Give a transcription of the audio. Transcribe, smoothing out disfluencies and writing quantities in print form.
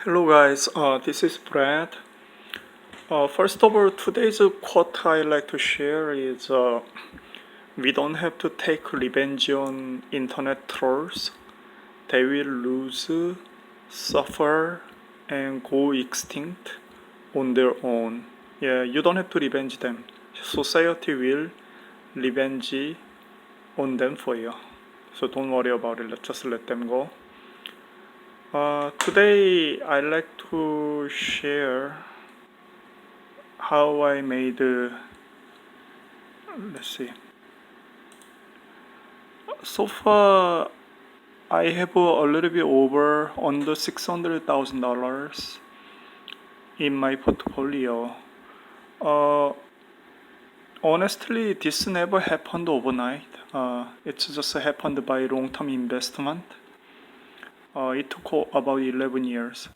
Hello guys, this is Brad. First of all, today's quote I like to share is we don't have to take revenge on internet trolls. They will lose, suffer, and go extinct on their own. Yeah, you don't have to revenge them. Society will revenge on them for you. So don't worry about it. Just let them go. Today I like to share how I made let's see. So far I have a little bit over under $600,000 in my portfolio. Uh, Honestly, this never happened overnight. It's just happened by long-term investment. It took about 11 years.